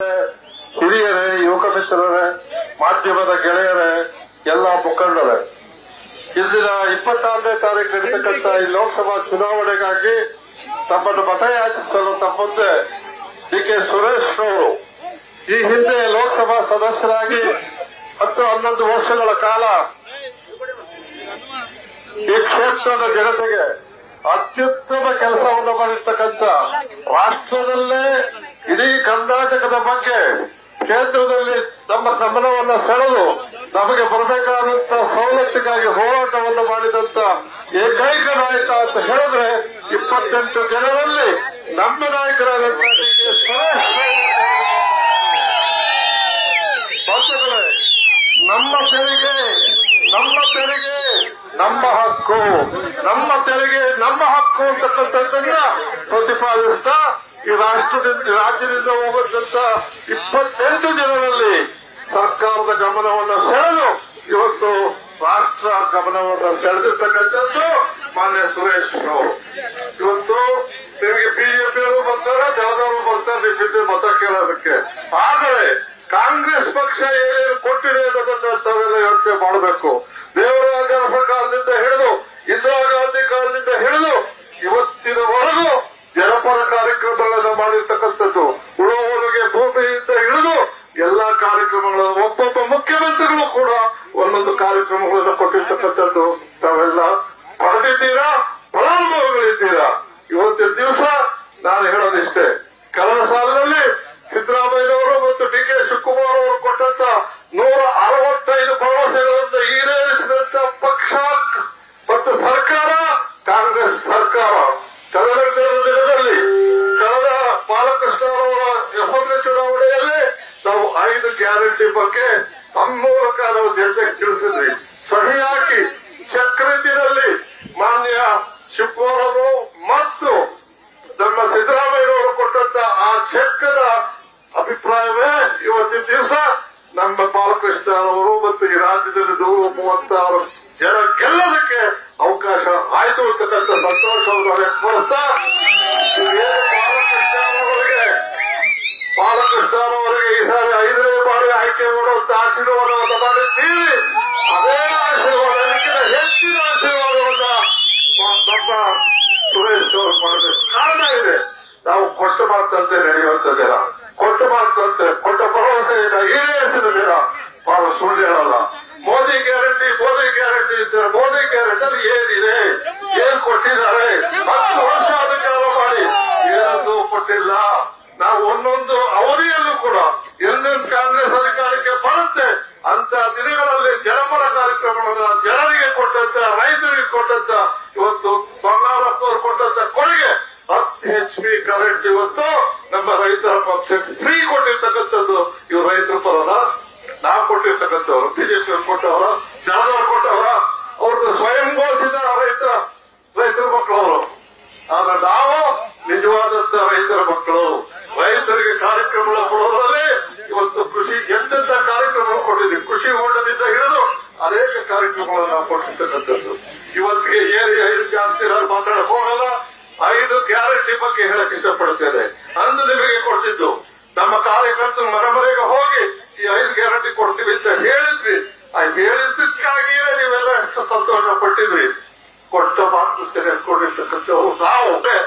ಹಿರಿಯರೇ, ಯುವಕ ಮಿತ್ರರೇ, ಮಾಧ್ಯಮದ ಗೆಳೆಯರೇ, ಎಲ್ಲ ಮುಖಂಡರೇ, ಇಂದಿನ 26ನೇ ತಾರೀಕು ನಡೀತಕ್ಕಂಥ ಈ ಲೋಕಸಭಾ ಚುನಾವಣೆಗಾಗಿ ತಮ್ಮನ್ನು ಮತಯಾಚಿಸಲು ತಮ್ಮ ಮುಂದೆ ಡಿ.ಕೆ. ಸುರೇಶ್ ಅವರು ಈ ಹಿಂದೆ ಲೋಕಸಭಾ ಸದಸ್ಯರಾಗಿ 10-11 ವರ್ಷಗಳ ಕಾಲ ಈ ಕ್ಷೇತ್ರದ ಜನತೆಗೆ ಅತ್ಯುತ್ತಮ ಕೆಲಸವನ್ನು ಮಾಡಿರ್ತಕ್ಕಂಥ, ರಾಷ್ಟ್ರದಲ್ಲೇ ಇಡೀ ಕರ್ನಾಟಕದ ಬಗ್ಗೆ ಕೇಂದ್ರದಲ್ಲಿ ನಮ್ಮ ಗಮನವನ್ನು ಸೆಳೆದು ನಮಗೆ ಬರಬೇಕಾದಂತ ಸವಲತ್ತಿಗಾಗಿ ಹೋರಾಟವನ್ನು ಮಾಡಿದಂತ ಏಕೈಕ ನಾಯಕ ಅಂತ ಹೇಳಿದ್ರೆ 28 ಜನರಲ್ಲಿ ನಮ್ಮ ನಾಯಕರಾದಂತ ಡಿ.ಕೆ. ಸುರೇಶ್ ಬಂಧುಗಳೇ, ನಮ್ಮ ತೆರಿಗೆ ನಮ್ಮ ಹಕ್ಕು, ನಮ್ಮ ತೆರಿಗೆ ನಮ್ಮ ಹಕ್ಕು ಅಂತಕ್ಕಂಥದ್ದನ್ನ ಪ್ರತಿಪಾದಿಸ್ತಾ ಈ ರಾಜ್ಯದಿಂದ ಹೋಗುತ್ತಂತ 28 ಜನರಲ್ಲಿ ಸರ್ಕಾರದ ಗಮನವನ್ನು ಸೆಳೆದು ಇವತ್ತು ರಾಷ್ಟ್ರ ಗಮನವನ್ನು ಸೆಳೆದಿರ್ತಕ್ಕಂಥದ್ದು ಮಾನ್ಯ ಸುರೇಶ್ ಅವರು. ಇವತ್ತು ನಿಮಗೆ ಬಿಜೆಪಿಯವರು ಬರ್ತಾರೆ, ಯಾವ್ದಾದ್ರು ಬರ್ತಾರೆ ಬಿದ್ದು ಮತ ಕೇಳೋದಕ್ಕೆ. ಆದರೆ ಕಾಂಗ್ರೆಸ್ ಪಕ್ಷ ಏನೇನು ಕೊಟ್ಟಿದೆ ಅನ್ನೋದನ್ನ ತಾವೆಲ್ಲ ಯೋಚನೆ ಮಾಡಬೇಕು. ದೇವರಾಜ ಕಾಲದಿಂದ ಹಿಡಿದು ಇಂದಿರಾ ಗಾಂಧಿ ಕಾಲದಿಂದ ಹಿಡಿದು ಇವತ್ತಿನವರೆಗೂ ಜನಪರ ಕಾರ್ಯಕ್ರಮಗಳನ್ನು ಮಾಡಿರ್ತಕ್ಕಂಥದ್ದು, ಉಳುವವರಿಗೆ ಭೂಮಿಯಿಂದ ಹಿಡಿದು ಎಲ್ಲಾ ಕಾರ್ಯಕ್ರಮಗಳನ್ನು ಒಬ್ಬೊಬ್ಬ ಮುಖ್ಯಮಂತ್ರಿಗಳು ಕೂಡ ಒಂದೊಂದು ಕಾರ್ಯಕ್ರಮಗಳನ್ನು ಕೊಟ್ಟಿರ್ತಕ್ಕಂಥದ್ದು ತಾವೆಲ್ಲ ಪಡೆದಿದ್ದೀರಾ, ಫಲಾನುಭವಿಗಳಿದ್ದೀರಾ. ಇವತ್ತಿನ ದಿವಸ ನಾನು ಹೇಳೋದಿಷ್ಟೇ, ಕಳೆದ ಸಾಲಿನಲ್ಲಿ ಸಿದ್ದರಾಮಯ್ಯನವರು ಮತ್ತು ಡಿ.ಕೆ. ಶಿವಕುಮಾರ್ ಅವರು ಕೊಟ್ಟಂತ 165 ಭರವಸೆಗಳನ್ನು ಈಡೇರಿಸಿದಂತ ಪಕ್ಷ ಮತ್ತು ಸರ್ಕಾರ ಕಾಂಗ್ರೆಸ್ ಸರ್ಕಾರ. ಕಳೆದ ದಿನದಲ್ಲಿ ಕಳೆದ ಬಾಲಕೃಷ್ಣ ಅವರ ಅಸೆಂಬ್ಲಿ ಚುನಾವಣೆಯಲ್ಲಿ ನಾವು 5 ಗ್ಯಾರಂಟಿ ಬಗ್ಗೆ ತಮ್ಮ ಮೂಲಕ ನಾವು ಜನತೆಗೆ ತಿಳಿಸಿದ್ವಿ. ಸಹಿ ಹಾಕಿ ಚೆಕ್ ರೀತಿಯಲ್ಲಿ ಮಾನ್ಯ ಶಿವಕುಮಾರ್ ಅವರು ಮತ್ತು ನಮ್ಮ ಸಿದ್ದರಾಮಯ್ಯನವರು ಕೊಟ್ಟಂತ ಆ ಚೆಕ್ನ ಅಭಿಪ್ರಾಯವೇ ಇವತ್ತಿನ ದಿವಸ ನಮ್ಮ ಬಾಲಕೃಷ್ಣ ಅವರು ಮತ್ತು ಈ ರಾಜ್ಯದಲ್ಲಿ 136 ಜನ ಗೆಲ್ಲೋದಕ್ಕೆ ಅವಕಾಶ ಆಯ್ತು ಅಂತಕ್ಕಂಥ ಸಂತೋಷವನ್ನು ವ್ಯಕ್ತಪಡಿಸ್ತಾ, ಬಾಲಕೃಷ್ಣ ಅವರಿಗೆ ಈ ಸಾರಿ 5ನೇ ಬಾರಿ ಆಯ್ಕೆ ಮಾಡುವಂತ ಆಶೀರ್ವಾದವನ್ನು ಮಾಡಿದ್ದೀವಿ. ಅದೇ ಆಶೀರ್ವಾದಕ್ಕಿಂತ ಹೆಚ್ಚಿನ ಆಶೀರ್ವಾದವನ್ನ ನಮ್ಮ ಸುರೇಶ್ ಅವರು ಮಾಡಬೇಕು. ಕಾರಣ ಇದೆ, ನಾವು ಕೊಟ್ಟ ಮಾತಂತೆ ನಡೆಯುವಂತದಿಲ್ಲ, ಕೊಟ್ಟ ಮಾತಂತೆ ಕೊಟ್ಟ ಭರವಸೆಯಿಂದ ಈಡೇರಿಸಿದ ದಿನ ಬಹಳ ಸುಳ್ಳು ಹೇಳಲ್ಲ. ಮೋದಿ ಗ್ಯಾರಂಟಿ ಇದ್ದಾರೆ. ಮೋದಿ ಗ್ಯಾರಂಟಿ ಏನಿದೆ, ಏನ್ ಕೊಟ್ಟಿದ್ದಾರೆ? 10 ವರ್ಷ ಅಧಿಕಾರ ಮಾಡಿ ಏನನ್ನೂ ಕೊಟ್ಟಿಲ್ಲ. ನಾವು ಒಂದೊಂದು ಅವಧಿಯಲ್ಲೂ ಕೂಡ ಎಲ್ಲೆಲ್ಲಿ ಕಾಂಗ್ರೆಸ್ ಅಧಿಕಾರಕ್ಕೆ ಬರುತ್ತೆ ಅಂತ ದಿನಗಳಲ್ಲಿ ಜನಪರ ಕಾರ್ಯಕ್ರಮಗಳನ್ನ ಜನರಿಗೆ ಕೊಟ್ಟಂತ, ರೈತರಿಗೆ ಕೊಟ್ಟಂತ, ಇವತ್ತು ಬಂಗಾರಪ್ಪನವರು ಕೊಟ್ಟಂತ ಕೊಡುಗೆ 10 HP ಕರೆಂಟ್ ಇವತ್ತು ನಮ್ಮ ರೈತರ ಪಕ್ಷಕ್ಕೆ ಫ್ರೀ ಕೊಟ್ಟಿರ್ತಕ್ಕಂಥದ್ದು. ಇವರು ರೈತರ ಪರಲ್ಲ, ನಾವು ಕೊಟ್ಟಿರ್ತಕ್ಕಂಥವ್ರು, ಬಿಜೆಪಿ ಕೊಟ್ಟವರ, ಜನದವರು ಕೊಟ್ಟವರ, ಅವ್ರದ್ದು ಸ್ವಯಂ ಘೋಷಿತ ರೈತರ ಮಕ್ಕಳವರು. ಆಗ ನಾವು ನಿಜವಾದಂತ ರೈತರ ಮಕ್ಕಳು. ರೈತರಿಗೆ ಕಾರ್ಯಕ್ರಮಗಳ ಕೊಡೋದ್ರಲ್ಲಿ ಇವತ್ತು ಕೃಷಿ ಎಂತೆಂತ ಕಾರ್ಯಕ್ರಮ ಕೊಟ್ಟಿದ್ದೀವಿ. ಕೃಷಿ ಹೊಂಡದಿಂದ ಹಿಡಿದು ಅನೇಕ ಕಾರ್ಯಕ್ರಮಗಳನ್ನು ನಾವು ಕೊಟ್ಟಿರ್ತಕ್ಕಂಥದ್ದು. ಇವತ್ತಿಗೆ ಏರಿ 5 ಜಾಸ್ತಿ ನಾನು ಮಾತಾಡಕ್ ಹೋಗಲ್ಲ. 5 ಗ್ಯಾರಂಟಿ ಬಗ್ಗೆ ಹೇಳಕ್ ಇಷ್ಟಪಡ್ತೇನೆ. ಅಂದು ನಿಮಗೆ ಕೊಟ್ಟಿದ್ದು ನಮ್ಮ ಕಾರ್ಯಕರ್ತರು ಮನೆಗೆ ಹೋಗಿ ಈ 5 ಗ್ಯಾರಂಟಿ ಕೊಡ್ತೀವಿ ಅಂತ ಹೇಳಿದ್ವಿ. ಹೇಳಿದ್ದಕ್ಕಾಗಿಯೇ ನೀವೆಲ್ಲ ಎಷ್ಟು ಸಂತೋಷ ಪಟ್ಟಿದ್ವಿ. ಕೊಟ್ಟ ಮಾತು ನೆನ್ಕೊಂಡಿರ್ತಕ್ಕಂಥವ್ರು ನಾವು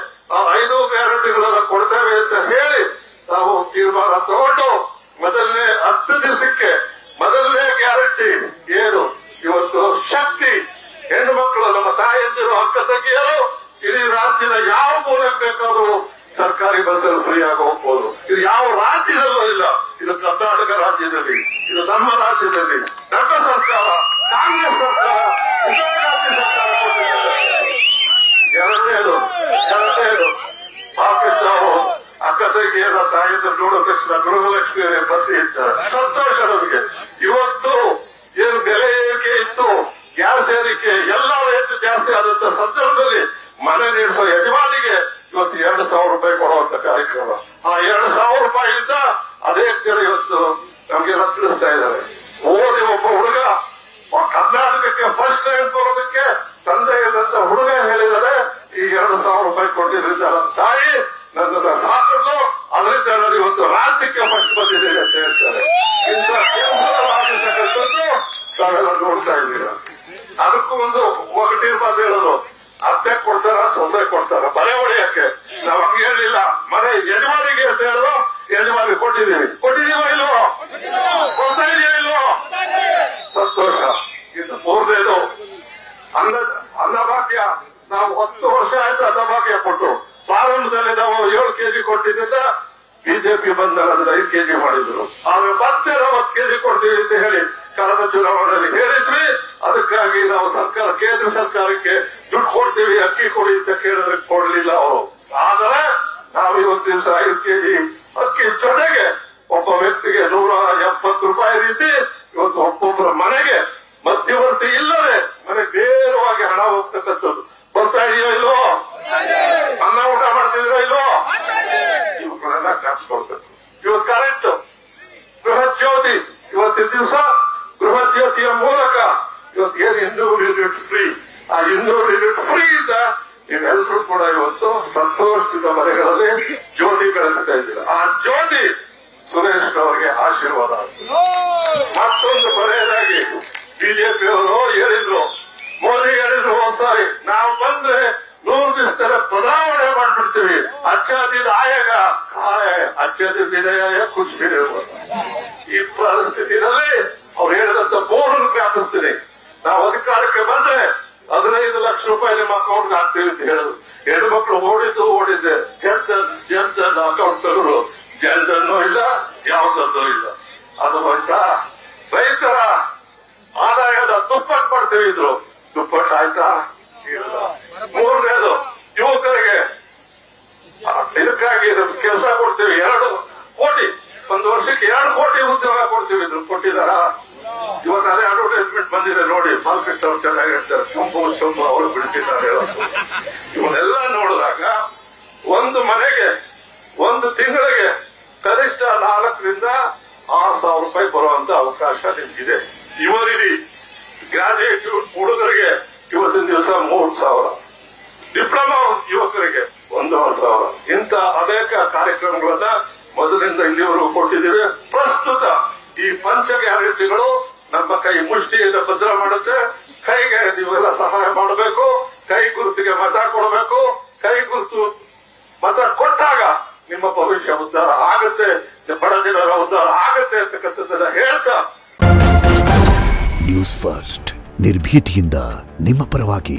ಆ 5 ಗ್ಯಾರಂಟಿಗಳನ್ನ ಕೊಡ್ತೇವೆ ಅಂತ ಹೇಳಿ ನಾವು ತೀರ್ಮಾನ ತಗೊಂಡು ಮೊದಲನೇ 10 ದಿವಸಕ್ಕೆ ಮೊದಲನೇ ಗ್ಯಾರಂಟಿ ಏನು, ಇವತ್ತು ಶಕ್ತಿ ಹೆಣ್ಣು ಮಕ್ಕಳು, ನಮ್ಮ ತಾಯಂದಿರು, ಅಕ್ಕ ತಂಗಿಯರು ಇಡೀ ರಾಜ್ಯದ ಯಾವ ಮೂಲಕ ಬೇಕಾದರೂ ಸರ್ಕಾರಿ ಬಸ್ಸಲ್ಲಿ ಫ್ರೀ ಆಗಿ ಹೋಗ್ಬೋದು. ಇದು ಯಾವ ರಾಜ್ಯದಲ್ಲೂ ಇಲ್ಲ. ಇದು ಕರ್ನಾಟಕ ರಾಜ್ಯದಲ್ಲಿ, ಇದು ನಮ್ಮ ರಾಜ್ಯದಲ್ಲಿ ನಮ್ಮ ಸರ್ಕಾರ, ಕಾಂಗ್ರೆಸ್ ಸರ್ಕಾರ, ರಾಜ್ಯ ಸರ್ಕಾರ ಕೊಟ್ಟಿದ್ದಾರೆ. ಎರಡನೇದು ಬಾಲಕೃಷ್ಣ ಅವರು ಅಕ್ಕ ತಂಗಿಯರ ತಾಯಿಯನ್ನು ನೋಡಿದ ತಕ್ಷಣ ಗೃಹಲಕ್ಷ್ಮಿ ಪ್ರತಿ ಇದ್ದಾರೆ. ಸಂತೋಷ ನಮಗೆ. ಇವತ್ತು ಏನು ಬೆಲೆ ಏರಿಕೆ ಇತ್ತು, ಗ್ಯಾಸ್ ಏರಿಕೆ, ಎಲ್ಲ ರೇಟ್ ಜಾಸ್ತಿ ಆದಂತ ಸಂದರ್ಭದಲ್ಲಿ ಮನೆ ನೀಡಿಸುವ ಯಜಮಾನಿಗೆ ಇವತ್ತು 2,000 ರೂಪಾಯಿ ಕೊಡುವಂತ ಕಾರ್ಯಕ್ರಮ. ಆ 2,000 ರೂಪಾಯಿಯಿಂದ ಅನೇಕ ಜನ ಇವತ್ತು ನಮಗೆಲ್ಲ ತಿಳಿಸ್ತಾ ಇದ್ದಾರೆ. ಓದಿ ಒಬ್ಬ ಹುಡುಗ ಕರ್ನಾಟಕಕ್ಕೆ ಫಸ್ಟ್ ಟೈಮ್ ಬರೋದಕ್ಕೆ ತಂದೆ ಇದ್ದಂತ ಹುಡುಗ ಹೇಳಿದರೆ ಈ 2,000 ರೂಪಾಯಿ ಕೊಟ್ಟಿದ್ರಿಂದ ನನ್ನ ತಾಯಿ ನನ್ನನ್ನು ಸಾಕಿದ್ಲು. ಅದರಿಂದ ನಾನು ಇವತ್ತು ರಾಜ್ಯಕ್ಕೆ ಫಸ್ಟ್ ಬಂದಿದ್ದೇನೆ ಅಂತ ಹೇಳ್ತಾರೆ. ಇಂಥ ಕೆಲಸವಾಗಿರ್ತಕ್ಕಂಥದ್ದು ತಾವೆಲ್ಲ ನೋಡ್ತಾ ಇದ್ದೀರ. ಅದಕ್ಕೂ ಒಂದು ಒಗಟಿನ ಮಾತು ಹೇಳೋದು, ಅತ್ತೆ ಕೊಡ್ತಾರ ಸೊಸೆ ಕೊಡ್ತಾರ ಮನೆ ಹೊಡೆಯಕ್ಕೆ. ನಾವ್ ಹಂಗೆ ಹೇಳಿಲ್ಲ, ಮನೆ ಯಜಮಾನಿಗೆ ಅಂತ ಹೇಳೋದು, ಯಜಮಾನಿ ಕೊಟ್ಟಿದೀವ ಇಲ್ವೋ, ಕೊಡ್ತಾ ಇದೀವ ಇಲ್ವೋ, ಸಂತೋಷ. ಇದು ಮೂರನೇದು ಅನ್ನಭಾಗ್ಯ. ನಾವು 10 ವರ್ಷ ಆಯ್ತು ಅನ್ನಭಾಗ್ಯ ಕೊಟ್ಟು. ಪ್ರಾರಂಭದಲ್ಲಿ ನಾವು 7 ಕೆಜಿ ಕೊಟ್ಟಿದ್ದ ಬಿಜೆಪಿ ಬಂದಾಗ ಅದನ್ನ 5 ಕೆಜಿ ಮಾಡಿದ್ರು. ಆದ್ರೆ ಮತ್ತೆ 40 ಕೆಜಿ ಕೊಡ್ತೀವಿ ಅಂತ ಹೇಳಿ ಕಳೆದ ಚುನಾವಣೆಯಲ್ಲಿ ಹೇಳಿದ್ವಿ. ಅದಕ್ಕಾಗಿ ನಾವು ಕೇಂದ್ರ ಸರ್ಕಾರಕ್ಕೆ ದುಡ್ಡು ಕೊಡ್ತೀವಿ, ಅಕ್ಕಿ ಕೊಡಿ ಅಂತ ಕೇಳಿದ್ರೆ ಕೊಡ್ಲಿಲ್ಲ ಅವರು. ಆದರೆ ನಾವು ಇವತ್ತು ದಿವಸ 5 ಕೆಜಿ ಅಕ್ಕಿ ಜೊತೆಗೆ ಒಬ್ಬ ವ್ಯಕ್ತಿಗೆ 170 ರೂಪಾಯಿ ರೀತಿ ಇವತ್ತು ಒಬ್ಬೊಬ್ಬರ ಮನೆಗೆ ಮಧ್ಯವರ್ತಿ ಇಲ್ಲದೆ ಮನೆ ನೇರವಾಗಿ ಹಣ ಹೋಗ್ತಕ್ಕಂಥದ್ದು. ಬರ್ತಾ ಇದೆಯೋ ಇಲ್ವೋ? ಅನ್ನ ಊಟ ಮಾಡ್ತಿದ್ರೋ ಇಲ್ವೋ? ಇವುಗಳೆಲ್ಲ ಕಾಣಿಸ್ಕೊಳ್ಬೇಕು. ಇವತ್ತು ಕರೆಂಟ್ ಬೃಹತ್ ಜ್ಯೋತಿ, ಇವತ್ತಿನ ದಿವಸ ಬೃಹತ್ ಜ್ಯೋತಿಯ ಮೂಲಕ ಇವತ್ತು ಏನು 200 ಯೂನಿಟ್ ಫ್ರೀ. ಆ 200 ಯೂನಿಟ್ ಫ್ರೀ ಇಂದ ನೀವೆಲ್ಲರೂ ಕೂಡ ಇವತ್ತು ಸಂತೋಷದಿಂದ ಮನೆಗಳಲ್ಲಿ ಜ್ಯೋತಿ ಬೆಳೆಸ್ತಾ ಇದ್ದೀರಾ. ಆ ಜ್ಯೋತಿ ಸುರೇಶ್ ಅವರಿಗೆ ಆಶೀರ್ವಾದ. ಮತ್ತೊಂದು ಕೊನೆಯದಾಗಿ ಬಿಜೆಪಿಯವರು ಹೇಳಿದ್ರು, ಮೋದಿ ಹೇಳಿದ್ರು ಒಂದ್ಸಾರಿ, ನಾವು ಬಂದ್ರೆ 100 ದಿವಸದಲ್ಲಿ ಬದಲಾವಣೆ ಮಾಡ್ಬಿಡ್ತೀವಿ. ಅಚ್ಚಾ ದಿನ ಆಯಗ ಅಚ್ಚಾ ದಿನ ಖುಷಿ. ಈ ಪರಿಸ್ಥಿತಿಯಲ್ಲಿ ಅವ್ರು ಹೇಳಿದಂತ ಬೋರ್ಡ್ ವ್ಯಾಪಿಸ್ತೀನಿ. ನಾವು ಅಧಿಕಾರಕ್ಕೆ ಬಂದ್ರೆ 15 ಲಕ್ಷ ರೂಪಾಯಿ ನಿಮ್ಮ ಅಕೌಂಟ್ಗೆ ಹಾಕ್ತೀವಿ ಅಂತ ಹೇಳಿದ್ರು. ಹೆಣ್ಮಕ್ಳು ಓಡಿದ್ದೆ ಜನ್ ಅಕೌಂಟ್ ತೆಗೆದ್ರು. ಜನದನ್ನೂ ಇಲ್ಲ, ಯಾವುದನ್ನೂ ಇಲ್ಲ. ಅದು ಆಯ್ತಾ? ರೈತರ ಆದಾಯದ ದುಪ್ಪಟ್ಟು ಮಾಡ್ತೀವಿ ಇದ್ರು. ದುಪ್ಪಟ್ಟು ಆಯ್ತಾ? ಇಲ್ಲ. ಮೂರನೇದು ಯುವಕರಿಗೆ ಇದಕ್ಕಾಗಿ ಕೆಲಸ ಕೊಡ್ತೀವಿ. 2 ಕೋಟಿ, ಒಂದು ವರ್ಷಕ್ಕೆ 2 ಕೋಟಿ ಉದ್ಯೋಗ ಕೊಡ್ತೀವಿ ಇದ್ರು. ಕೊಟ್ಟಿದಾರ? ಇವತ್ತು ಅದೇ ಅಡ್ವರ್ಟೈಸ್ಮೆಂಟ್ ಬಂದಿದೆ ನೋಡಿ. ಬಾಲಕೃಷ್ಣ ಅವರು ಚೆನ್ನಾಗಿ ಹೇಳ್ತಾರೆ, ಚಂಪು ಅವರು ಬಿಡ್ತಿದ್ದಾರೆ. ಇವನ್ನೆಲ್ಲ ನೋಡಿದಾಗ ಒಂದು ಮನೆಗೆ ಒಂದು ತಿಂಗಳಿಗೆ ಕನಿಷ್ಠ 4 ರಿಂದ 6 ಸಾವಿರ ರೂಪಾಯಿ ಬರುವಂತ ಅವಕಾಶ ನಿಮ್ಗಿದೆ. ಇವರಿದಿ ಗ್ರಾಜುಯೇಟ್ ಹುಡುಗರಿಗೆ ಇವತ್ತಿನ ದಿವಸ 3 ಸಾವಿರ, ಡಿಪ್ಲೊಮಾ ಯುವಕರಿಗೆ 1,500 ಸಾವಿರ. ಇಂಥ ಅನೇಕ ಕಾರ್ಯಕ್ರಮಗಳನ್ನ ಮೊದಲಿಂದ ಇಲ್ಲಿವರೆಗೂ ಕೊಟ್ಟಿದ್ದೀವಿ. ಪ್ರಸ್ತುತ ಈ ಪಂಚ ಗ್ಯಾರಂಟಿಗಳು ನಮ್ಮ ಕೈ ಮುಷ್ಟಿಯಿಂದ ಭದ್ರ ಮಾಡುತ್ತೆ. ಕೈಗೆ ನೀವೆಲ್ಲ ಸಹಾಯ ಮಾಡಬೇಕು. ಕೈ ಗುರುತಿಗೆ ಮತ ಕೊಡಬೇಕು. ಕೈ ಗುರುತು ಮತ ಕೊಟ್ಟಾಗ ನಿಮ್ಮ ಭವಿಷ್ಯ ಉದ್ಧಾರ ಆಗುತ್ತೆ, ಬಡ ಜನರ ಉದ್ಧಾರ ಆಗುತ್ತೆ ಅಂತಕ್ಕಂಥದ್ದನ್ನ ಹೇಳ್ತಾ, ನ್ಯೂಸ್ ಫಸ್ಟ್ ನಿರ್ಭೀತಿಯಿಂದ ನಿಮ್ಮ ಪರವಾಗಿ.